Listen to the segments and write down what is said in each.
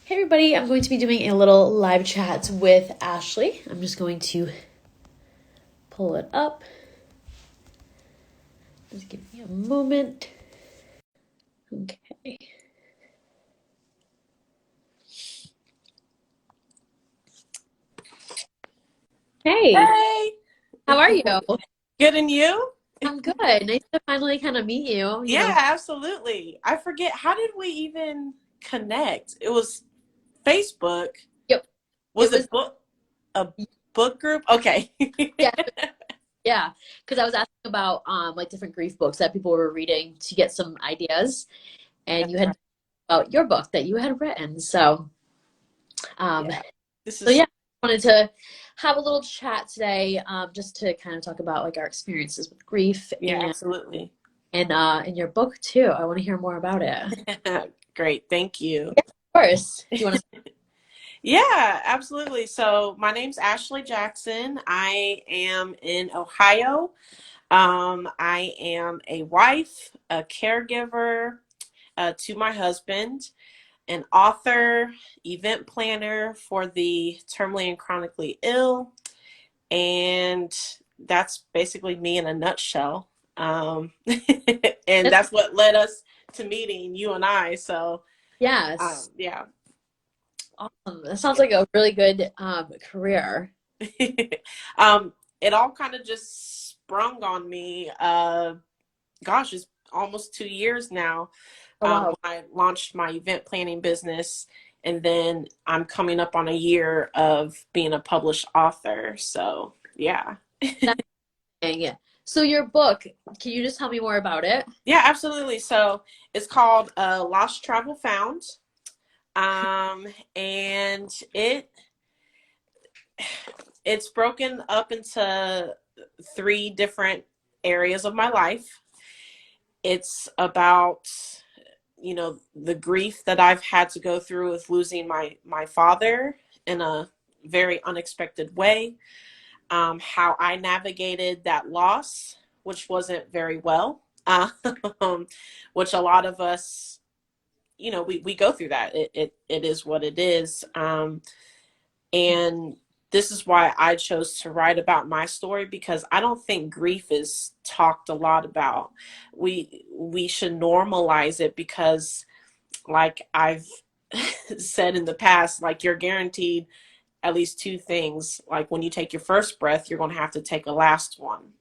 Hey everybody, I'm going to be doing a little live chat with Ashley. I'm just going to pull it up. Just give me a moment. Okay. Hey, Hey, how are you? good and you? I'm good. Nice to finally kind of meet you. Yeah, absolutely. I forget, how did we even connect? It was Facebook. Yep. It Was was, it a book group? Okay. yeah, yeah. Because I was asking about like different grief books that people were reading to get some ideas, and That's you right. had about your book that you had written. Um, Yeah. This So is yeah, I wanted to have a little chat today, just to kind of talk about like our experiences with grief yeah, absolutely. and in your book too. I want to hear more about it. Great. Thank you. Yeah, of course. Do you want Yeah, absolutely. So my name's Ashley Jackson. I am in Ohio. I am a wife, a caregiver to my husband, an author, event planner for the terminally and chronically ill, and that's basically me in a nutshell. And to? that's what led us to meeting you and I. So, Yes, yeah. awesome. That sounds like a really good career. um, it all kind of just sprung on me. Gosh, it's almost 2 years now. Oh wow, When I launched my event planning business, and then I'm coming up on a year of being a published author. So, yeah. that's dang. So your book, can you just tell me more about it? Yeah, absolutely. So it's called Lost Travel Found. And it's broken up into three different areas of my life. It's about, the grief that I've had to go through with losing my father in a very unexpected way. How I navigated that loss, which wasn't very well, which a lot of us, we go through that. It is what it is. And this is why I chose to write about my story, because I don't think grief is talked a lot about. We should normalize it, because like I've said in the past, like you're guaranteed at least two things. Like when you take your first breath, you're going to have to take a last one.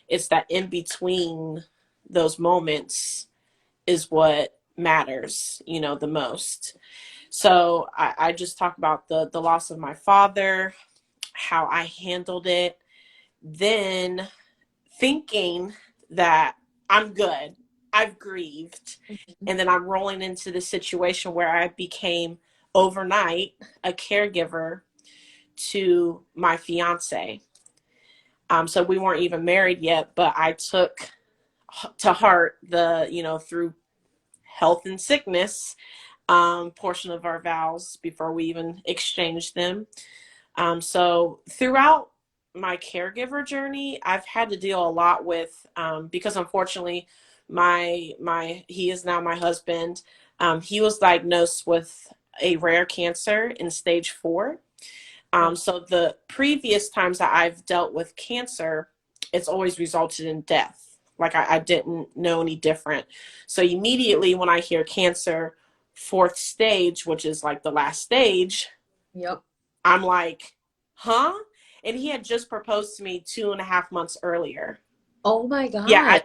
It's that in between those moments is what matters, the most. So I just talk about the loss of my father, how I handled it, then thinking that I'm good, I've grieved, and then I'm rolling into the situation where I became overnight a caregiver to my fiance. So we weren't even married yet, but I took to heart the, through health and sickness portion of our vows before we even exchanged them. So throughout my caregiver journey, I've had to deal a lot with, because unfortunately, my he is now my husband. He was diagnosed with a rare cancer in stage 4. So the previous times that I've dealt with cancer, it's always resulted in death. Like I didn't know any different. So immediately when I hear cancer, 4th stage, which is like the last stage, Yep. I'm like, huh? And he had just proposed to me 2.5 months earlier. Oh my Yeah, God.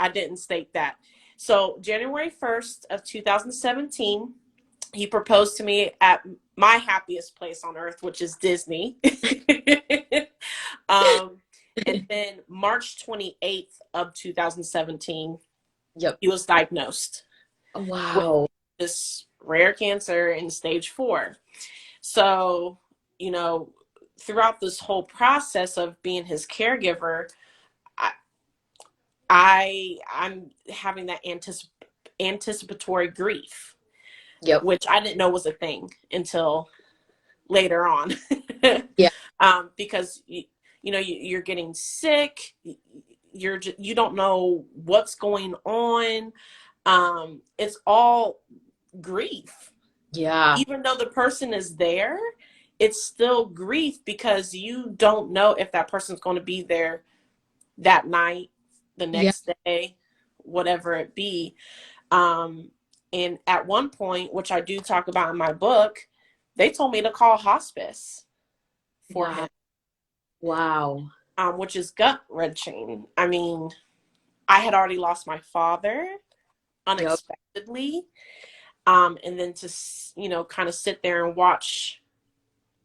I didn't state that. So January 1st of 2017, he proposed to me at my happiest place on earth, which is Disney. um, and then March 28th of 2017, Yep. he was diagnosed with Wow. this rare cancer in stage 4. So, you know, throughout this whole process of being his caregiver, I, I'm having that anticipatory grief, Yep. which I didn't know was a thing until later on. Yeah. Because you're getting sick, you don't know what's going on. It's all grief. Yeah. Even though the person is there, it's still grief because you don't know if that person's going to be there that night, the Yeah. next day, whatever it be. Um, and at one point, which I do talk about in my book, they told me to call hospice for Wow. him, Wow. which is gut wrenching. I mean, I had already lost my father Yep. unexpectedly. And then to, kind of sit there and watch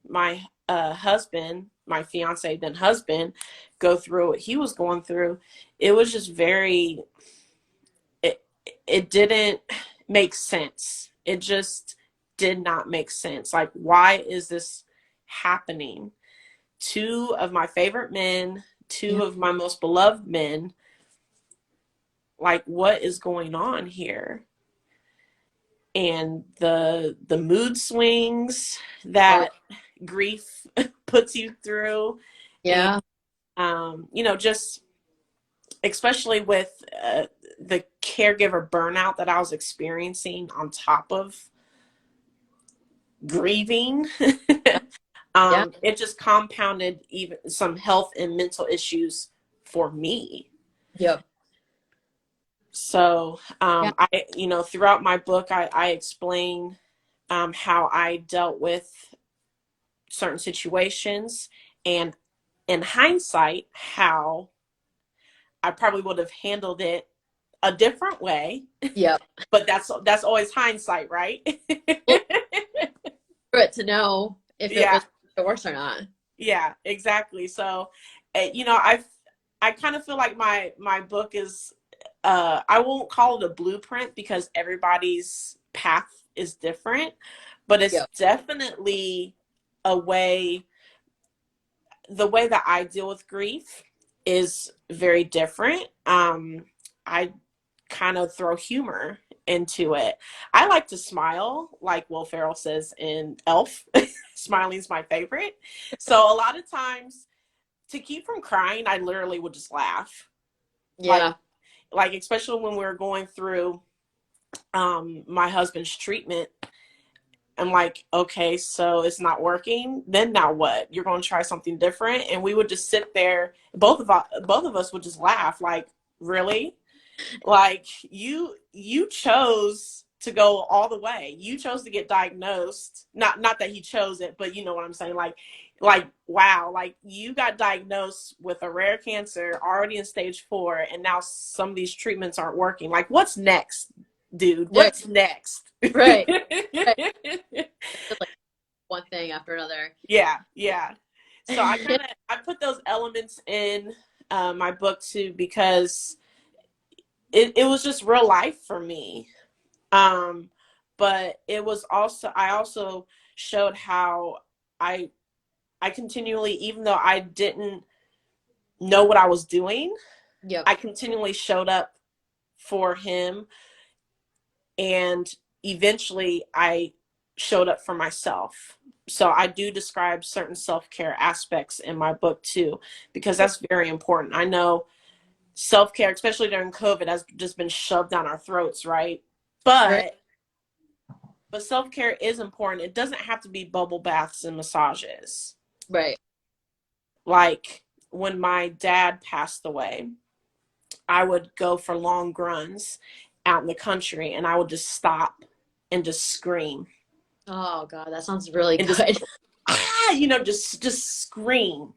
my husband, my fiance, then husband, go through what he was going through, it was just very, it, it didn't make sense. It just did not make sense. Like, why is this happening? Two of my favorite men, Yeah. two of my most beloved men, like, what is going on here? And the mood swings Oh, that grief puts you through, and yeah. just especially with the caregiver burnout that I was experiencing on top of grieving. Yeah. Yeah. It just compounded even some health and mental issues for me. Yep. So Yeah. throughout my book, I explain how I dealt with certain situations, and in hindsight, how I probably would have handled it a different way. Yep. But that's always hindsight, right? Well, for it to know if it Yeah, was worse or not. yeah, exactly. So, I kind of feel like my book is, I won't call it a blueprint because everybody's path is different, but it's Yep. definitely a way. The way that I deal with grief is very different. I kind of throw humor into it. I like to smile, like Will Ferrell says in Elf. Smiling's my favorite. So a lot of times, to keep from crying, I literally would just laugh. Like Yeah. like especially when we were going through my husband's treatment. I'm like, okay, so it's not working. Then now what? You're going to try something different, and we would just sit there. Both of us would just laugh. Like, really? Like, you chose to go all the way. You chose to get diagnosed. Not that he chose it, but you know what I'm saying. Like wow. Like, you got diagnosed with a rare cancer, already in stage 4, and now some of these treatments aren't working. Like, what's next, dude? Yeah. What's next? Right. Right. It's like one thing after another. Yeah, yeah. So I put those elements in my book too, because it was just real life for me. Um, but it was also, I also showed how I I continually, even though I didn't know what I was doing, Yep. I continually showed up for him, and eventually I showed up for myself. So I do describe certain self-care aspects in my book too, because that's very important. I know self-care, especially during COVID, has just been shoved down our throats, right? Right. But self-care is important. It doesn't have to be bubble baths and massages. Right. Like, when my dad passed away, I would go for long runs out in the country, and I would just stop and just scream Oh God, that sounds really and just good. just scream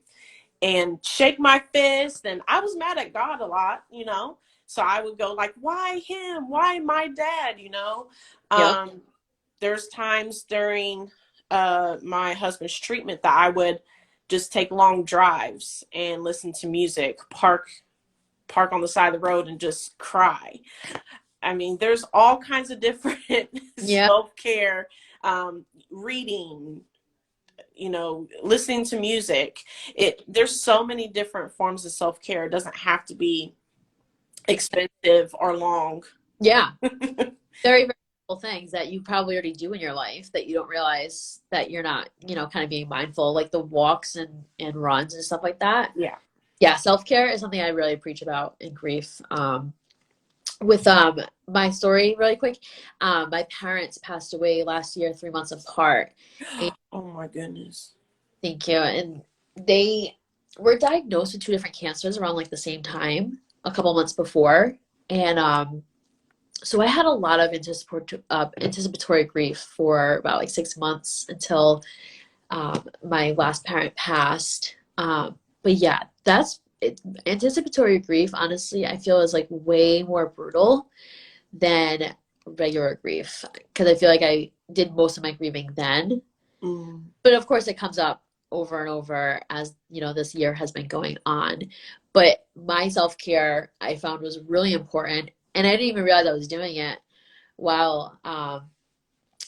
and shake my fist. And I was mad at God a lot, so I would go like, why him, why my dad, Yep. um there's times during my husband's treatment that I would just take long drives and listen to music, park on the side of the road and just cry. I mean, there's all kinds of different Yeah. self-care, reading, listening to music. There's so many different forms of self-care. It doesn't have to be expensive or long. Yeah. Very, very simple things that you probably already do in your life that you don't realize that you're not, kind of being mindful, like the walks and runs and stuff like that. Yeah. Yeah, self-care is something I really preach about in grief. with my story really quick. My parents passed away last year, 3 months apart. And Oh my goodness. thank you. And they were diagnosed with two different cancers around like the same time, a couple months before. And so I had a lot of anticipatory grief for about like 6 months until my last parent passed. But yeah, that's it. Anticipatory grief, honestly, I feel is like way more brutal than regular grief because I feel like I did most of my grieving then. Mm, But of course, it comes up over and over as this year has been going on. But my self care I found was really important, and I didn't even realize I was doing it while I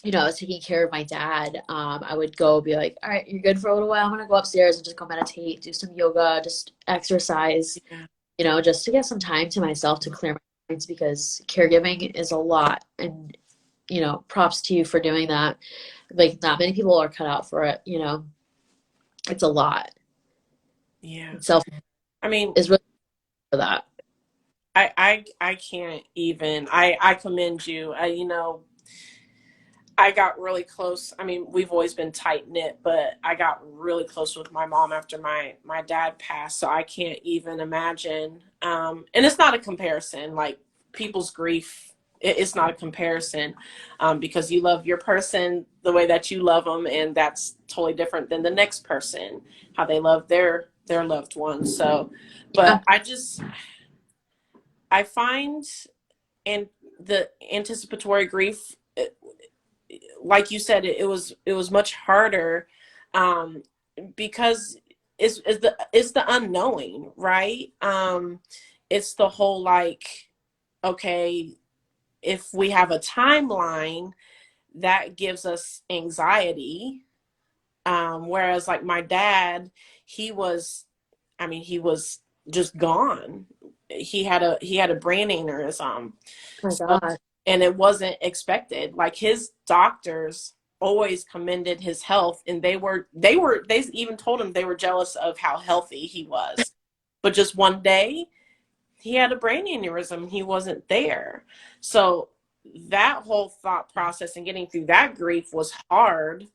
was taking care of my dad. I would go be like, all right, you're good for a little while. I'm gonna go upstairs and just go meditate, do some yoga, just exercise, yeah. just to get some time to myself to clear my mind because caregiving is a lot. And, props to you for doing that. Like, not many people are cut out for it. It's a lot. Yeah. Self I mean, is really for that. I can't even. I commend you. I got really close. I mean, we've always been tight knit, but I got really close with my mom after my dad passed. So I can't even imagine. And it's not a comparison. Like people's grief, it's not a comparison, because you love your person the way that you love them, and that's totally different than the next person how they love their loved ones. So, Yeah. but I find and the anticipatory grief, like you said, it was much harder, um, because it's the unknowing, right? It's the whole like, okay, if we have a timeline that gives us anxiety, whereas like my dad, he was, I mean, he was just gone. He had a brain aneurysm. Oh my So, God. and it wasn't expected. Like his doctors always commended his health, and they even told him they were jealous of how healthy he was. But just one day, he had a brain aneurysm. He wasn't there. So that whole thought process and getting through that grief was hard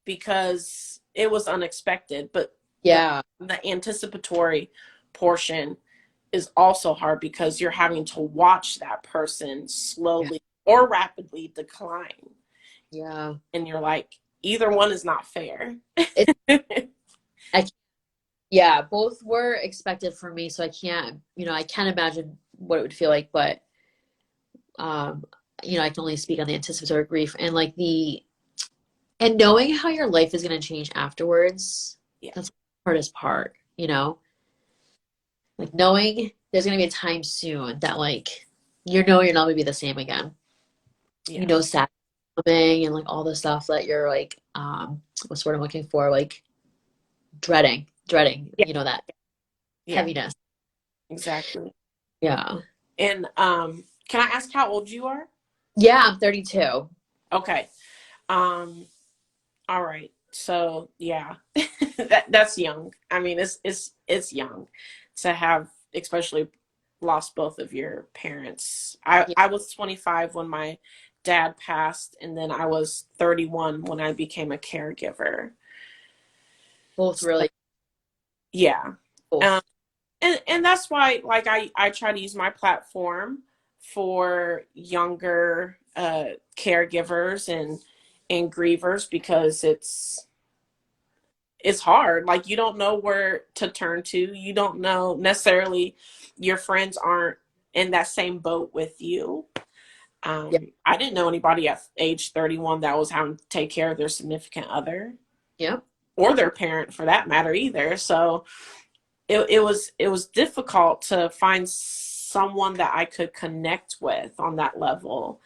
because it was unexpected. But the Yeah. the anticipatory portion is also hard because you're having to watch that person Yeah. slowly or rapidly decline. Yeah. And you're like, either one is not fair. It, I, yeah, both were expected for me, so I can't imagine what it would feel like, but um, I can only speak on the anticipatory grief and like and knowing how your life is going to change afterwards. Yeah. That's the hardest part. Like knowing there's going to be a time soon that like you're not going to be the same again. Yeah. Sad coming and like all the stuff that you're like what's the word I'm looking for, like dreading, Yeah. that Yeah. heaviness. Exactly. Yeah. And can I ask how old you are? Yeah, I'm 32. Okay. Um, all right. So yeah, that's young. I mean, it's young to have, especially lost both of your parents. I Yeah, I was 25 when my dad passed, and then I was 31 when I became a caregiver. both So really yeah, um, both. and that's why like I try to use my platform for younger caregivers and grievers because it's hard. Like you don't know where to turn to. You don't know necessarily, your friends aren't in that same boat with you. Yeah. I didn't know anybody at age 31 that was having to take care of their significant other Yeah. or their parent for that matter either. So it was difficult to find someone that I could connect with on that level,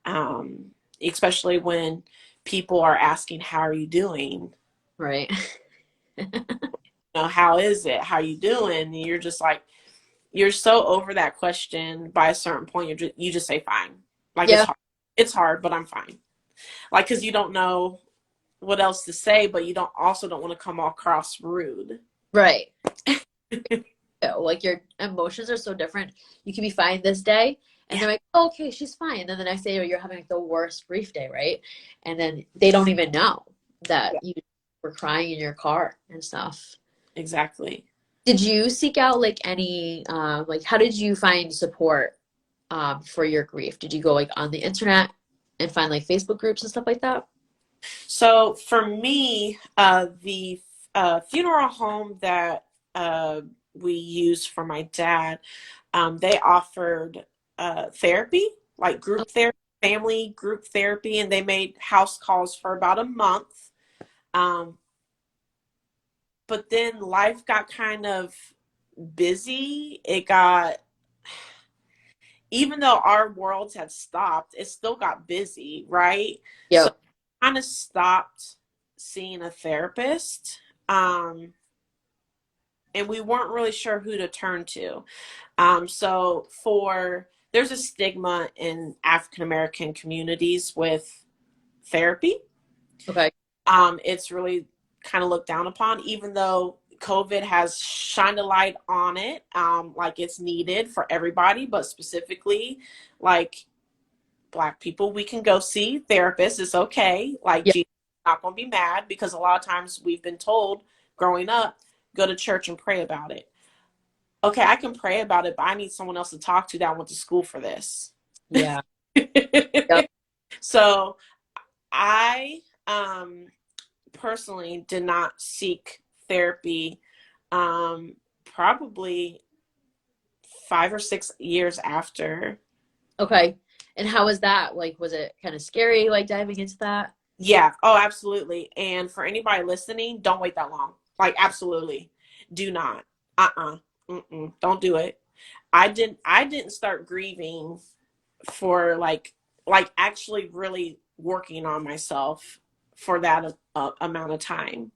um, especially when people are asking, "How are you doing?" Right. How is it? How you doing? And you're just like, you're so over that question by a certain point. You just say fine. Like it's Yeah. hard. It's hard, but I'm fine. Like because you don't know what else to say, but you don't want to come across rude. Right. too. Like your emotions are so different. You can be fine this day, and Yeah, they're like, oh, okay, she's fine. And then the next day, you're having like the worst grief day, right? And then they don't even know that yeah, you were crying in your car and stuff. exactly. Did you seek out like any like how did you find support for your grief? Did you go like on the internet and find like Facebook groups and stuff like that? So for me, the funeral home that uh, we used for my dad, they offered therapy, like Oh, group therapy, family group therapy, and they made house calls for about a month. Um, but then life got kind of busy. It got, even though our worlds had stopped, it still got busy, right? So yep. I kind of stopped seeing a therapist. And we weren't really sure who to turn to. So for there's a stigma in African American communities with therapy. Okay. It's really kind of looked down upon, even though COVID has shined a light on it. Like it's needed for everybody, but specifically, like Black people, we can go see therapists. It's okay. Like Yeah. Jesus is not going to be mad because a lot of times we've been told growing up, go to church and pray about it. Okay, I can pray about it, but I need someone else to talk to that went to school for this. Yeah. Yep. So I personally did not seek therapy probably 5 or 6 years after. Okay. And how was that? Like, was it kind of scary, like diving into that? Yeah, oh, absolutely. And for anybody listening, don't wait that long. Like, absolutely. Do not. Uh-uh. Mm-mm. Don't do it. I didn't start grieving for like actually really working on myself for that amount of time.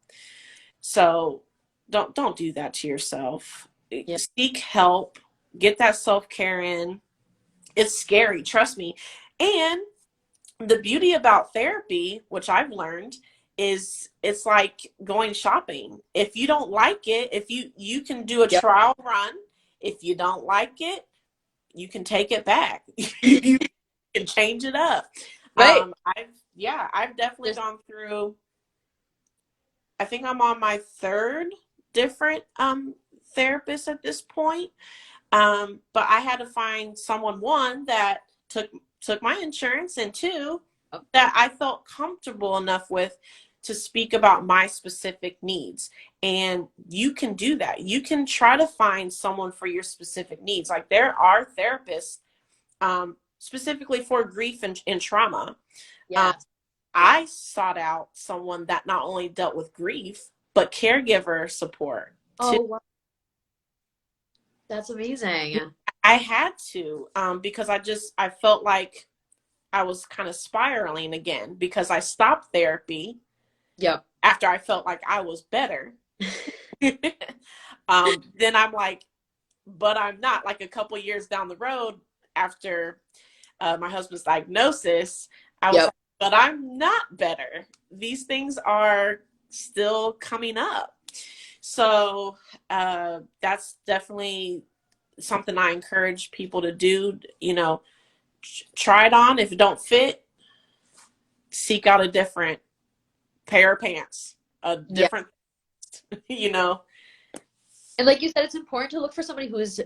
So don't do that to yourself. Yeah. Seek help. Get that self-care in. It's scary, trust me. And the beauty about therapy, which I've learned, is it's like going shopping. If you don't like it, if you can do a Yep. trial run. If you don't like it, you can take it back. You can change it up. Right. I've definitely There's gone through. I think I'm on my third different therapist at this point. But I had to find someone, one, that took my insurance, and two, oh, that I felt comfortable enough with to speak about my specific needs. And you can do that. You can try to find someone for your specific needs. Like there are therapists specifically for grief and trauma. Um, yes. Yeah. I sought out someone that not only dealt with grief, but caregiver support too. Oh, wow. That's amazing. I had to because I felt like I was kind of spiraling again because I stopped therapy Yep. after I felt like I was better. Then I'm like, but I'm not. Like a couple years down the road after my husband's diagnosis, I was Yep. like, but I'm not better. These things are still coming up. So that's definitely something I encourage people to do. You know, try it on. If it don't fit, seek out a different pair of pants, a Yeah. different, you know. And like you said, it's important to look for somebody who's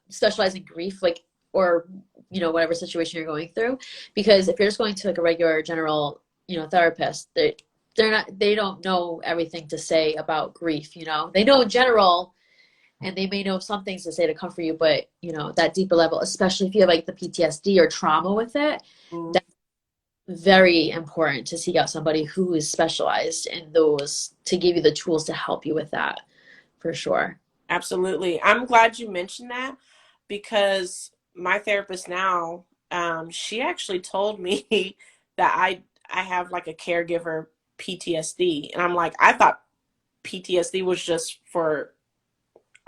specialized in grief, like or whatever situation you're going through, because if you're just going to like a regular general therapist, they don't know everything to say about grief. They know in general, and they may know some things to say to comfort you, but that deeper level, especially if you have like the PTSD or trauma with it, Mm, that's very important to seek out somebody who is specialized in those to give you the tools to help you with that, for sure. absolutely. I'm glad you mentioned that because my therapist now, she actually told me that I have like a caregiver PTSD, and I'm like, I thought PTSD was just for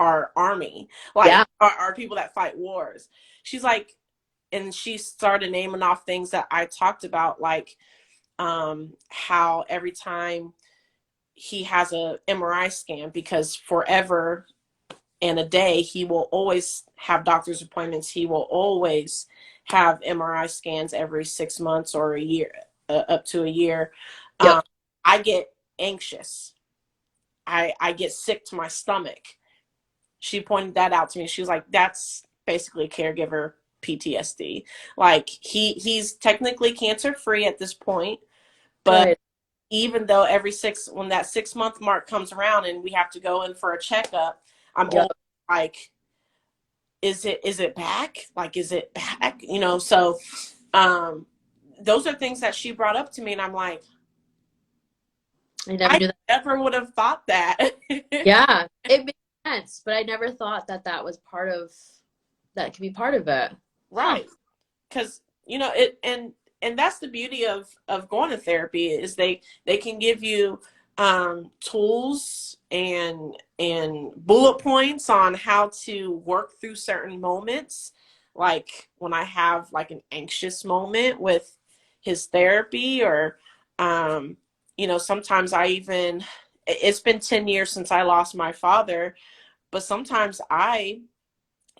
our army, Yeah. like our people that fight wars. She's like, and she started naming off things that I talked about, like how every time he has a MRI scan, because forever and a day. He will always have doctor's appointments. He will always have MRI scans every 6 months or a year, up to a year. Yep. Um, I get anxious. I get sick to my stomach. She pointed that out to me. She was like, that's basically caregiver PTSD. Like he's technically cancer free at this point, but Good. even though when that 6 month mark comes around and we have to go in for a checkup, I'm Yep. always like, is it back? Like, is it back? So um those are things that she brought up to me, and I'm like, I never I knew that. never would have thought that. Yeah, it makes sense, but I never thought that that was part of that could be part of it. Huh. Right. Because it, and that's the beauty of going to therapy, is they can give you tools and bullet points on how to work through certain moments. Like when I have like an anxious moment with his therapy, or sometimes it's been 10 years since I lost my father, but sometimes I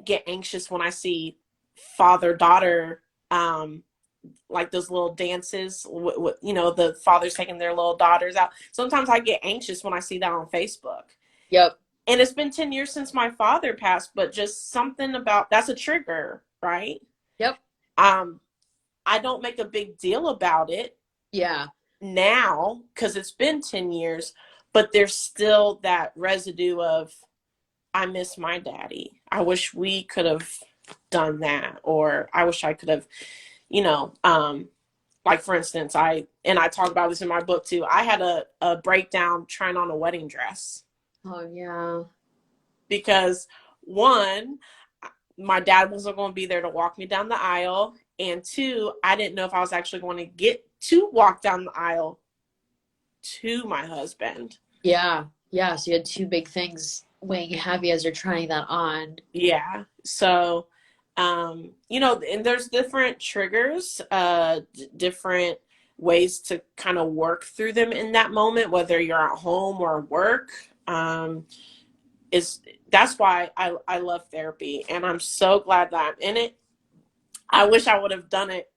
get anxious when I see father daughter, like those little dances, the fathers taking their little daughters out. Sometimes I get anxious when I see that on Facebook. Yep. And it's been 10 years since my father passed, but just something about that's a trigger, right? Yep. um I don't make a big deal about it Yeah. now because it's been 10 years, but there's still that residue of, I miss my daddy. I wish we could have done that, or I wish I could have, you know, um, like for instance, I talk about this in my book too. I had a breakdown trying on a wedding dress Oh yeah. because, one, my dad wasn't going to be there to walk me down the aisle, and two, I didn't know if I was actually going to get to walk down the aisle to my husband. Yeah. Yeah. So you had two big things weighing heavy as you're trying that on. Yeah. So, and there's different triggers, different ways to kind of work through them in that moment, whether you're at home or work. Is That's why I love therapy, and I'm so glad that I'm in it. I wish I would have done it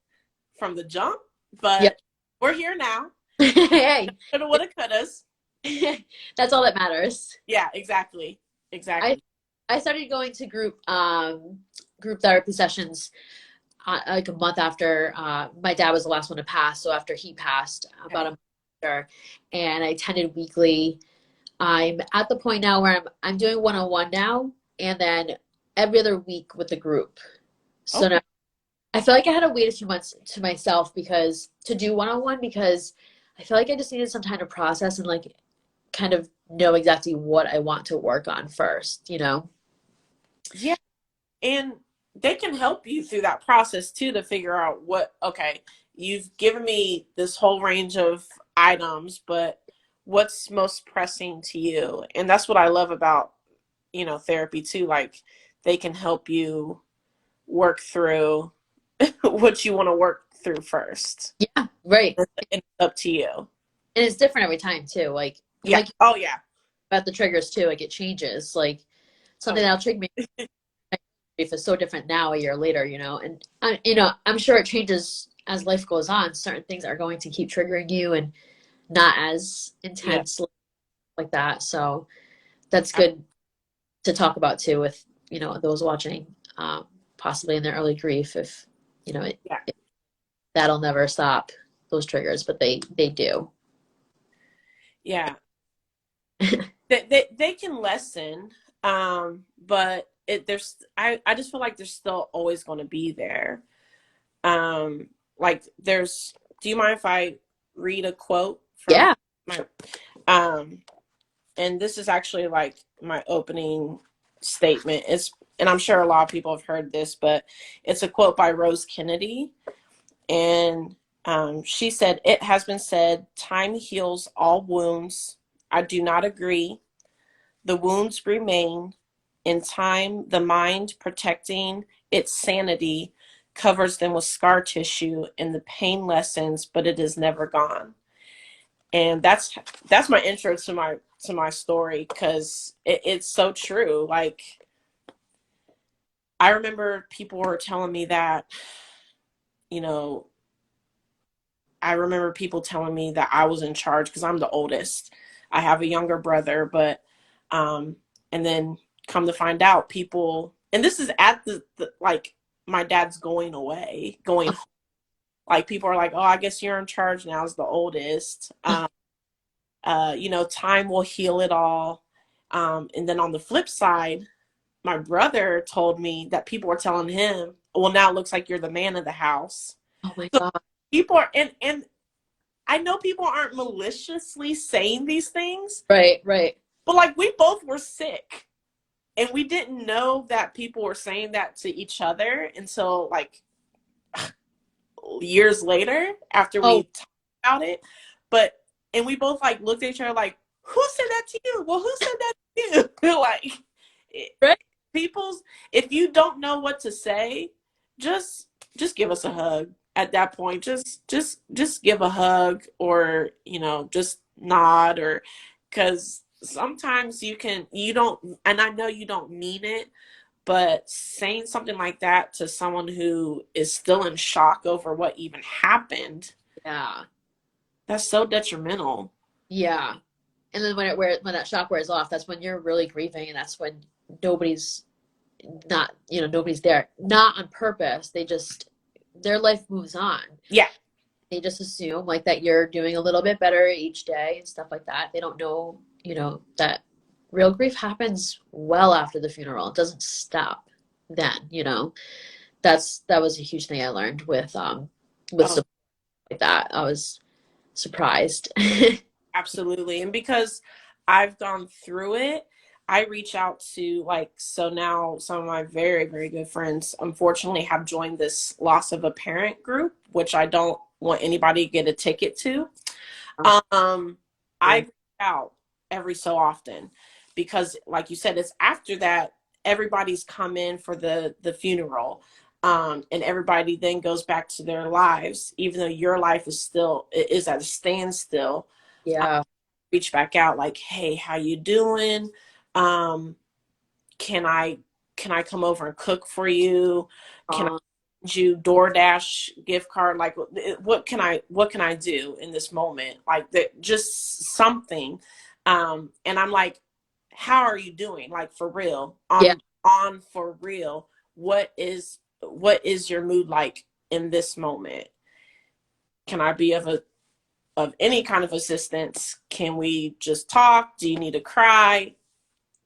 from the jump, Yep. but we're here now. Hey, Coulda, woulda, couldas. that's all that matters. Yeah, exactly, I exactly. I started going to group therapy sessions like a month after my dad was the last one to pass. So after he passed, about a Okay. month after, and I attended weekly. I'm at the point now where I'm doing one-on-one now, and then every other week with the group. So now Okay. I feel like I had to wait a few months to myself because to do one-on-one because I feel like I just needed some time to process and like kind of know exactly what I want to work on first, you know? Yeah. And they can help you through that process too, to figure out okay, you've given me this whole range of items, but what's most pressing to you? And that's what I love about, therapy too. Like, they can help you work through what you want to work through first. Yeah, right. And it's up to you. And it's different every time too. Yeah. Like Oh, yeah. about the triggers too, like it changes. Like Oh, something that'll trigger me if it's so different now a year later, you know. And I'm sure it changes as life goes on. Certain things are going to keep triggering you and not as yeah. intense like that. So that's good to talk about too with, those watching, possibly in their early grief if, Yeah. that'll never stop those triggers, but they do. Yeah. They can lessen, but I just feel like they're still always going to be there. Like, do you mind if I read a quote from Yeah. my, um and this is actually like my opening statement. And I'm sure a lot of people have heard this, but it's a quote by Rose Kennedy. And she said, "It has been said, time heals all wounds. I do not agree. The wounds remain. In time, the mind, protecting its sanity, covers them with scar tissue, and the pain lessens, but it is never gone." And that's my intro to my story, because it's so true. Like, I remember people were telling me that, you know, I remember people telling me that I was in charge because I'm the oldest. I have a younger brother, but and then come to find out, people, and this is at the like my dad's going away, going home. Like, people are like, "Oh, I guess you're in charge now as the oldest." Time will heal it all. And then on the flip side, my brother told me that people were telling him, "Well, now it looks like you're the man of the house." Oh my So God. people are, and I know people aren't maliciously saying these things, Right, right. but like, we both were sick and we didn't know that people were saying that to each other until like years later after we Oh, talked about it. But, and we both like looked at each other like, who said that to you? Well, who said that to you? Like, it, right. people's, if you don't know what to say, just just give us a hug at that point. Just give a hug, or just nod, or because sometimes you don't, and I know you don't mean it, but saying something like that to someone who is still in shock over what even happened, Yeah. that's so detrimental. Yeah. And then when that shock wears off, that's when you're really grieving, and that's when nobody's nobody's there. Not on purpose. They just their life moves on. Yeah. They just assume like that you're doing a little bit better each day and stuff like that. They don't know, that real grief happens well after the funeral. It doesn't stop then. That was a huge thing I learned with Oh, stuff like that. I was surprised. absolutely. And because I've gone through it, I reach out to, like, so now some of my very, very good friends unfortunately have joined this loss of a parent group, which I don't want anybody to get a ticket to. Um, I reach out every so often because, like you said, it's after that everybody's come in for the funeral, and everybody then goes back to their lives, even though your life is at a standstill. I Yeah. reach back out like, "Hey, how you doing? Um, can I come over and cook for you? Can I Uh, send you DoorDash gift card? Like, what can I do in this moment? Like, that, just something." And I'm like, "How are you doing? Like, for real, yeah. on for real. What is your mood like in this moment? Can I be of any kind of assistance? Can we just talk? Do you need to cry?"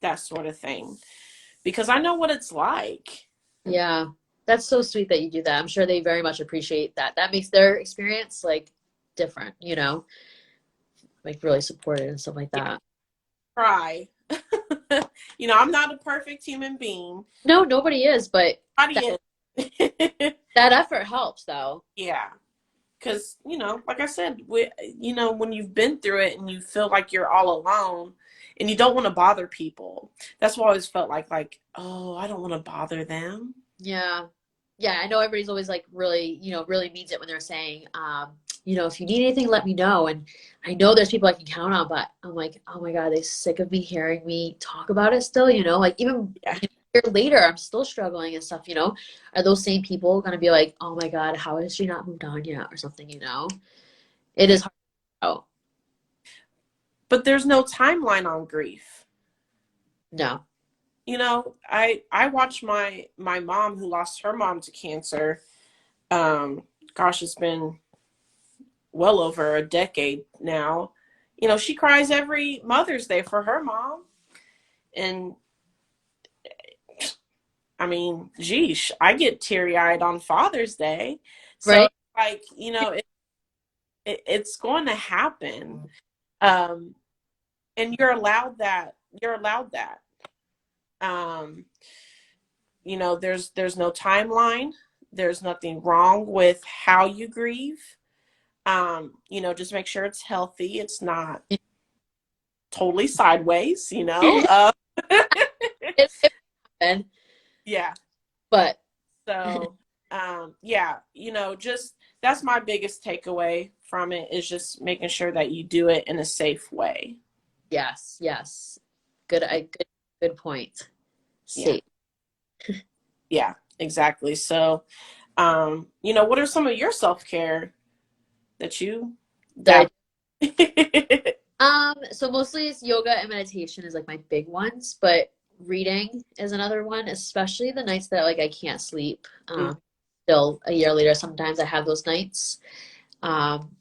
That sort of thing, because I know what it's like. Yeah. That's so sweet that you do that. I'm sure they very much appreciate that. That makes their experience like different, like really supported and stuff like Yeah, that. cry. I'm not a perfect human being. No, nobody is, but that, Nobody is. that effort helps though. Yeah, because like I said, when you've been through it and you feel like you're all alone, and you don't want to bother people. That's what I always felt like, oh, I don't want to bother them. Yeah. Yeah, I know everybody's always like really, really means it when they're saying, if you need anything, let me know. And I know there's people I can count on, but I'm like, oh my God, they sick of me hearing me talk about it still, like even Yeah. a year later, I'm still struggling and stuff. Are those same people gonna be like, oh my God, how has she not moved on yet or something? It is hard. Oh, But there's no timeline on grief. no. I watched my mom, who lost her mom to cancer. Gosh, it's been well over a decade now. She cries every Mother's Day for her mom. And I mean, geesh, I get teary eyed on Father's Day. So, Right? like, it's going to happen. Um, and you're allowed that. You're allowed that. Um, there's no timeline. There's nothing wrong with how you grieve. Just make sure it's healthy. It's not totally sideways. It happened, Yeah. but So, yeah, just that's my biggest takeaway from it, is just making sure that you do it in a safe way. Yes, yes. Good point. Yeah. Safe. Yeah, exactly. So, what are some of your self-care that you That dabble? so mostly it's yoga and meditation is like my big ones, but reading is another one, especially the nights that like I can't sleep. Still a year later, sometimes I have those nights. Um,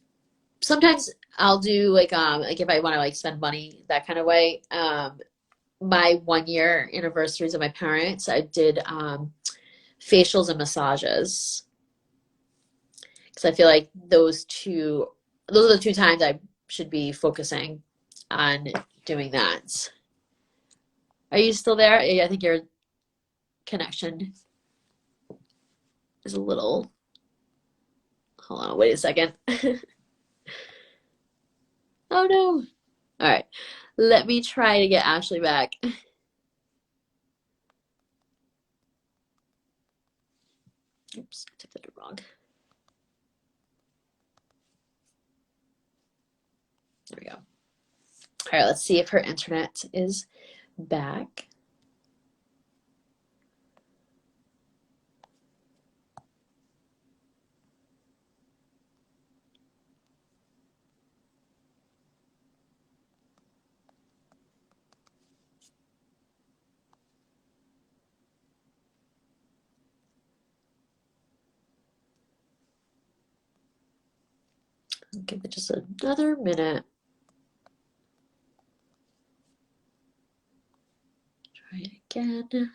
Sometimes I'll do like if I want to like spend money that kind of way. My 1 year anniversaries of my parents, I did facials and massages because I feel like those are the two times I should be focusing on doing that. Are you still there? Yeah, I think your connection is a little. Hold on, wait a second. Oh no. All right. Let me try to get Ashley back. Oops, I typed that wrong. There we go. All right, let's see if her internet is back. I'll give it just another minute. Try it again.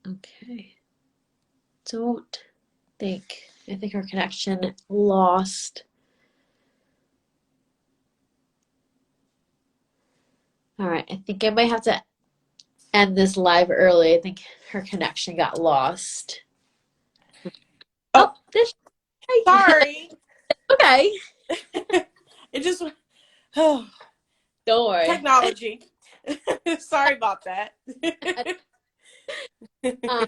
Okay. Don't think. I think our connection lost. All right. I think I might have to end this live early. I think her connection got lost. Oh, Oh, this. sorry. Okay. It just, oh, Don't worry. technology. Sorry about that. Um,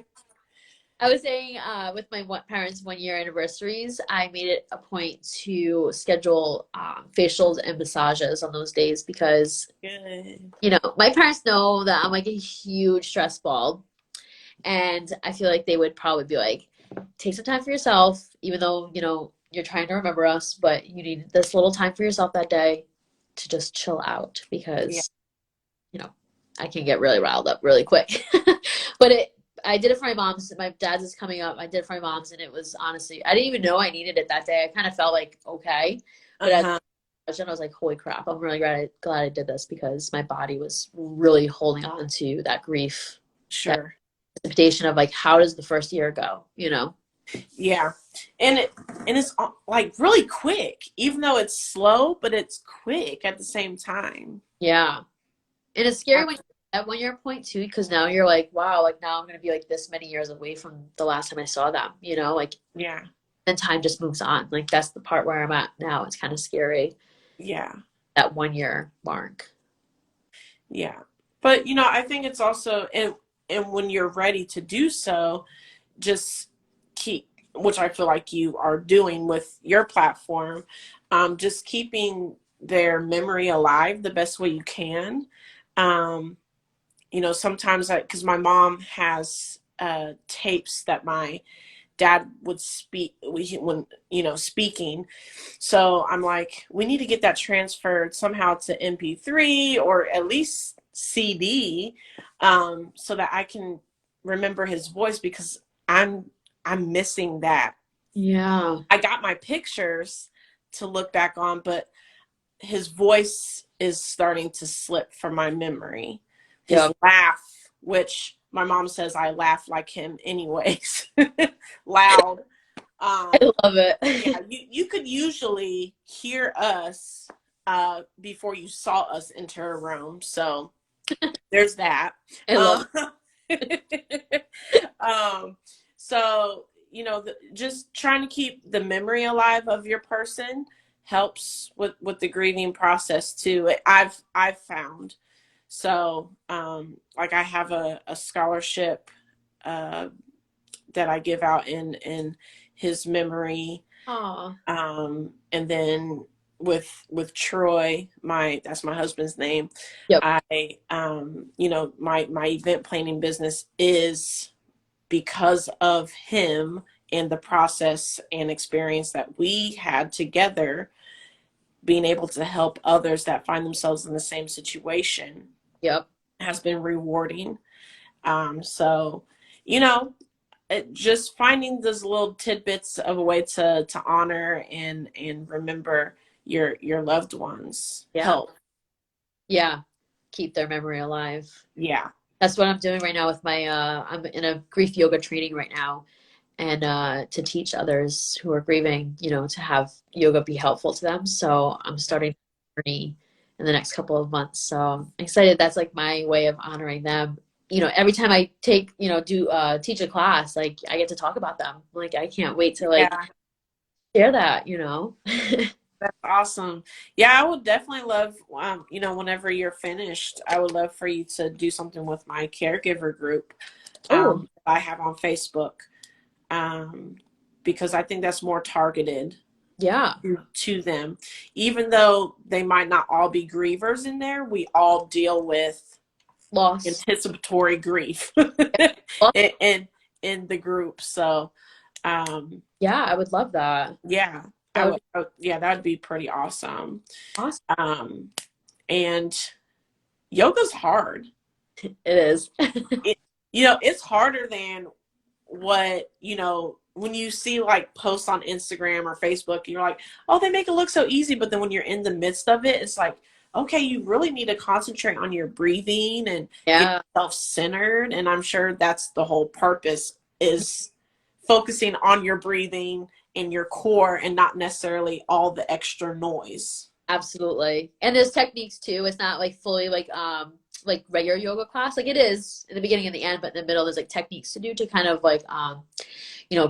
I was saying, with my parents' 1 year anniversaries, I made it a point to schedule facials and massages on those days because, Good. my parents know that I'm like a huge stress ball. And I feel like they would probably be like, take some time for yourself, even though, you're trying to remember us, but you need this little time for yourself that day to just chill out Yeah. because, you know, I can get really riled up really quick. But I did it for my mom's. My dad's is coming up. I did it for my mom's, and it was honestly, I didn't even know I needed it that day. I kind of felt like okay, but Uh-huh. I was like, holy crap! I'm really glad I did this because my body was really holding on to that grief, that Sure. anticipation of like, how does the first year go? Yeah. And it's like really quick, even though it's slow, but it's quick at the same time. Yeah, and it's scary when at 1 year point too, because now you're like, wow, like now I'm gonna be like this many years away from the last time I saw them. Like Yeah. then time just moves on. Like that's the part where I'm at now. It's kind of scary, Yeah. that 1 year mark. Yeah. But I think it's also, and when you're ready to do so, just keep, which I feel like you are doing with your platform, just keeping their memory alive the best way you can. Um, sometimes because my mom has tapes that my dad would speak when speaking, so I'm like, we need to get that transferred somehow to MP3 or at least CD, so that I can remember his voice, because I'm missing that. Yeah. I got my pictures to look back on, but his voice is starting to slip from my memory. His Yeah. laugh, which my mom says I laugh like him anyways, loud. I Um, love it. yeah, you could usually hear us before you saw us enter a room. So there's that. I love Um, it. um, so just trying to keep the memory alive of your person helps with the grieving process too. I've found. So like I have a scholarship. Uh, that I give out in his memory. Oh, And then with Troy, that's my husband's name. yep, I my event planning business is because of him and the process and experience that we had together, being able to help others that find themselves in the same situation yep, has been rewarding. So, you know, just finding those little tidbits of a way to honor and remember your loved ones yeah, help. yeah. Keep their memory alive. Yeah. That's what I'm doing right now with my I'm in a grief yoga training right now, and to teach others who are grieving, to have yoga be helpful to them. So I'm starting the journey in the next couple of months. So I'm excited. That's like my way of honoring them. Every time I take, do teach a class, like I get to talk about them. Like I can't wait to like Yeah. share that. That's awesome. Yeah, I would definitely love, whenever you're finished, I would love for you to do something with my caregiver group Oh, I have on Facebook, um, because I think that's more targeted yeah. to them. Even though they might not all be grievers in there, we all deal with Loss. anticipatory grief Loss. in the group. So, um, Yeah, I would love that. yeah, That would be yeah, that'd be pretty awesome. awesome. Um, and yoga's hard. It is. It, it's harder than what, when you see like posts on Instagram or Facebook, and you're like, oh, they make it look so easy. But then when you're in the midst of it, it's like, okay, you really need to concentrate on your breathing and get Yeah, yourself centered. And I'm sure that's the whole purpose, is focusing on your breathing and your core and not necessarily all the extra noise. absolutely. And there's techniques too. It's not like fully like regular yoga class. Like it is in the beginning and the end, but in the middle there's like techniques to do to kind of like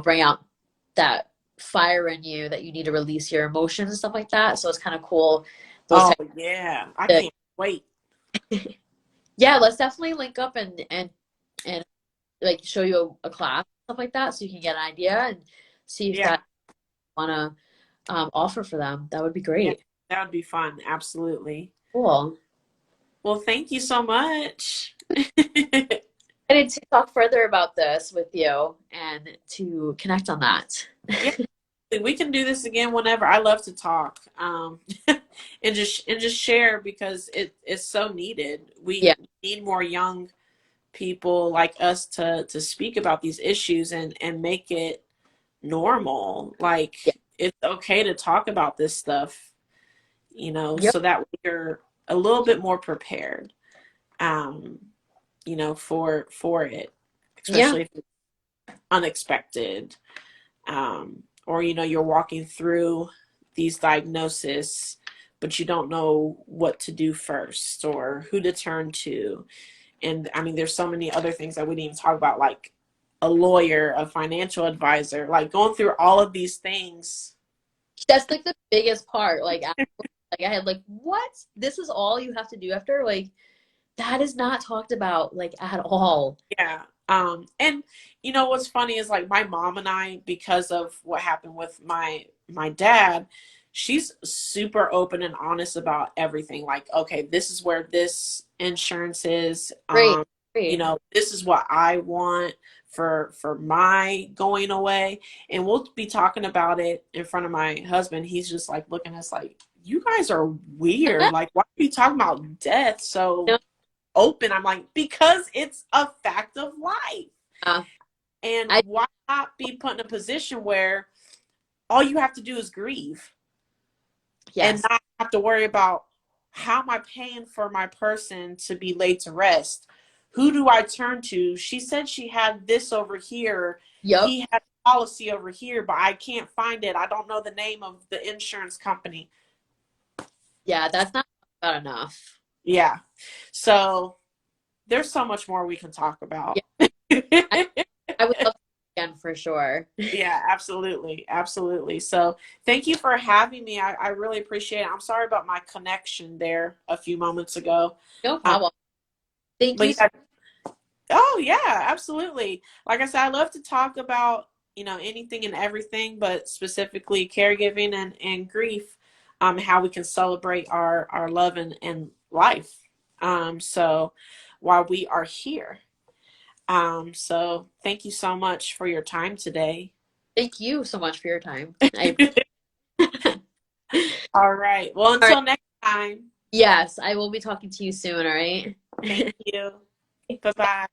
bring out that fire in you that you need to release your emotions and stuff like that. So it's kind of cool. Those Oh, techniques. yeah. I can't wait. Yeah, let's definitely link up and like show you a class stuff like that so you can get an idea and see if Yeah. that wanna offer for them. That would be Yeah. great. That would be fun. Absolutely. Cool. Well, thank you so much. Excited to talk further about this with you and to connect on that. Yeah, we can do this again whenever. I love to talk, and just share, because it's so needed. Yeah. We need more young people like us to speak about these issues and make it normal. Like, Yeah. it's okay to talk about this stuff, Yep. so that we're a little bit more prepared, um, for it, Yeah. especially if it's unexpected. Or you're walking through these diagnoses, but you don't know what to do first or who to turn to. And I mean, there's so many other things that we didn't even talk about, like a lawyer, a financial advisor, like going through all of these things. That's like the biggest part. Like I had like, what? This is all you have to do after? Like that is not talked about like at all. Yeah. And what's funny is, like, my mom and I, because of what happened with my dad, she's super open and honest about everything. Like, okay, this is where this insurance is. Great. Great. This is what I want for my going away. And we'll be talking about it in front of my husband. He's just like looking at us like, you guys are weird. Like, why are you talking about death so No, open? I'm like, because it's a fact of life. uh, And I why not be put in a position where all you have to do is grieve and yes. not have to worry about, how am I paying for my person to be laid to rest? Who do I turn to? She said she had this over here. Yep. He had a policy over here, but I can't find it. I don't know the name of the insurance company. Yeah, that's not about enough. Yeah. So there's so much more we can talk about. Yeah. I, I would love to again for sure. Yeah, absolutely. Absolutely. So thank you for having me. I really appreciate it. I'm sorry about my connection there a few moments ago. No Um, problem. Thank but you. yeah, Oh yeah, absolutely. Like I said, I love to talk about, anything and everything, but specifically caregiving and grief, how we can celebrate our love and life. So while we are here. So thank you so much for your time today. Thank you so much for your time. I appreciate it. All right. Well, All right. until next time. Yes, I will be talking to you soon, all right? Thank you. Bye bye.